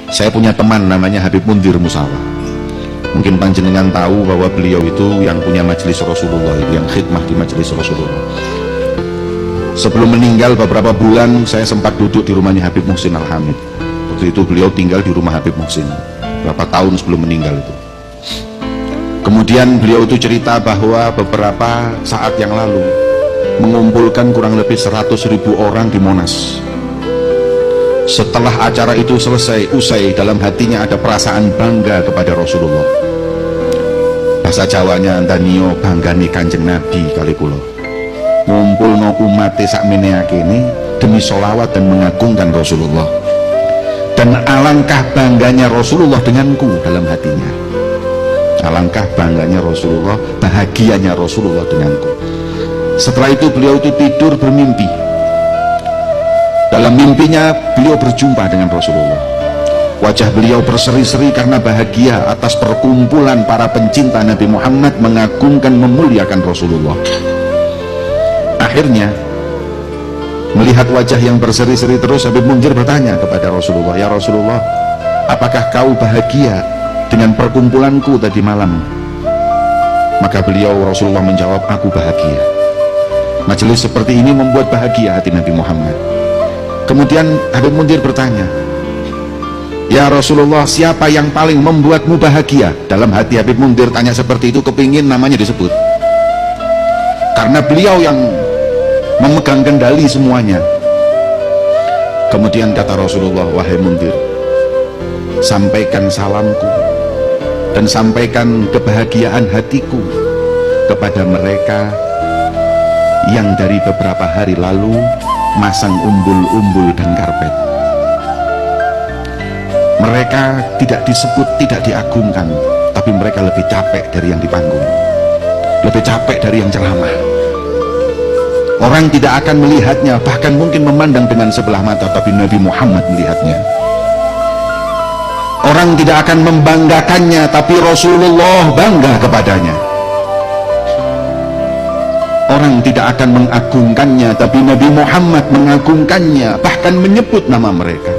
Saya punya teman namanya Habib Mundir Musawa. Mungkin panjenengan tahu bahwa beliau itu yang punya majelis Rasulullah, yang khidmah di majelis Rasulullah. Sebelum meninggal beberapa bulan, saya sempat duduk di rumahnya Habib Muhsin Al-Hamid. Waktu itu beliau tinggal di rumah Habib Muhsin berapa tahun sebelum meninggal itu. Kemudian beliau itu cerita bahwa beberapa saat yang lalu mengumpulkan kurang lebih 100.000 orang di Monas. Setelah acara itu selesai, usai, dalam hatinya ada perasaan bangga kepada Rasulullah. Bahasa Jawanya Antanio banggani Kanjeng Nabi kali kula. Ngumpulno umat sakmene akene demi sholawat dan mengagungkan Rasulullah. Dan alangkah bangganya Rasulullah denganku dalam hatinya. Alangkah bangganya Rasulullah, bahagianya Rasulullah denganku. Setelah itu beliau itu tidur bermimpi. Dalam mimpinya beliau berjumpa dengan Rasulullah. Wajah beliau berseri-seri karena bahagia atas perkumpulan para pencinta Nabi Muhammad mengagungkan, memuliakan Rasulullah. Akhirnya melihat wajah yang berseri-seri terus, Habib Mundir bertanya kepada Rasulullah, "Ya Rasulullah, apakah kau bahagia dengan perkumpulanku tadi malam?" Maka beliau Rasulullah menjawab, "Aku bahagia. Majelis seperti ini membuat bahagia hati Nabi Muhammad." Kemudian Habib Mundir bertanya, "Ya Rasulullah, siapa yang paling membuatmu bahagia?" Dalam hati Habib Mundir tanya seperti itu, kepingin namanya disebut, karena beliau yang memegang kendali semuanya. Kemudian kata Rasulullah, "Wahai Mundir, sampaikan salamku dan sampaikan kebahagiaan hatiku kepada mereka yang dari beberapa hari lalu masang umbul-umbul dan karpet. Mereka tidak disebut, tidak diagungkan, tapi mereka lebih capek dari yang di panggung, lebih capek dari yang ceramah. Orang tidak akan melihatnya, bahkan mungkin memandang dengan sebelah mata, tapi Nabi Muhammad melihatnya. Orang tidak akan membanggakannya, tapi Rasulullah bangga kepadanya. Orang tidak akan mengagungkannya, tapi Nabi Muhammad mengagungkannya, bahkan menyebut nama mereka."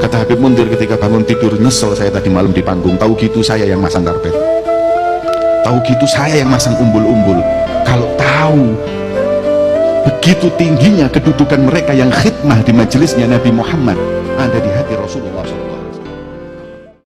Kata Habib Mundir ketika bangun tidur, "Nyesel saya tadi malam di panggung, tahu gitu saya yang masang karpet, tahu gitu saya yang masang umbul-umbul. Kalau tahu begitu tingginya kedudukan mereka yang khidmah di majelisnya Nabi Muhammad ada di hati Rasulullah."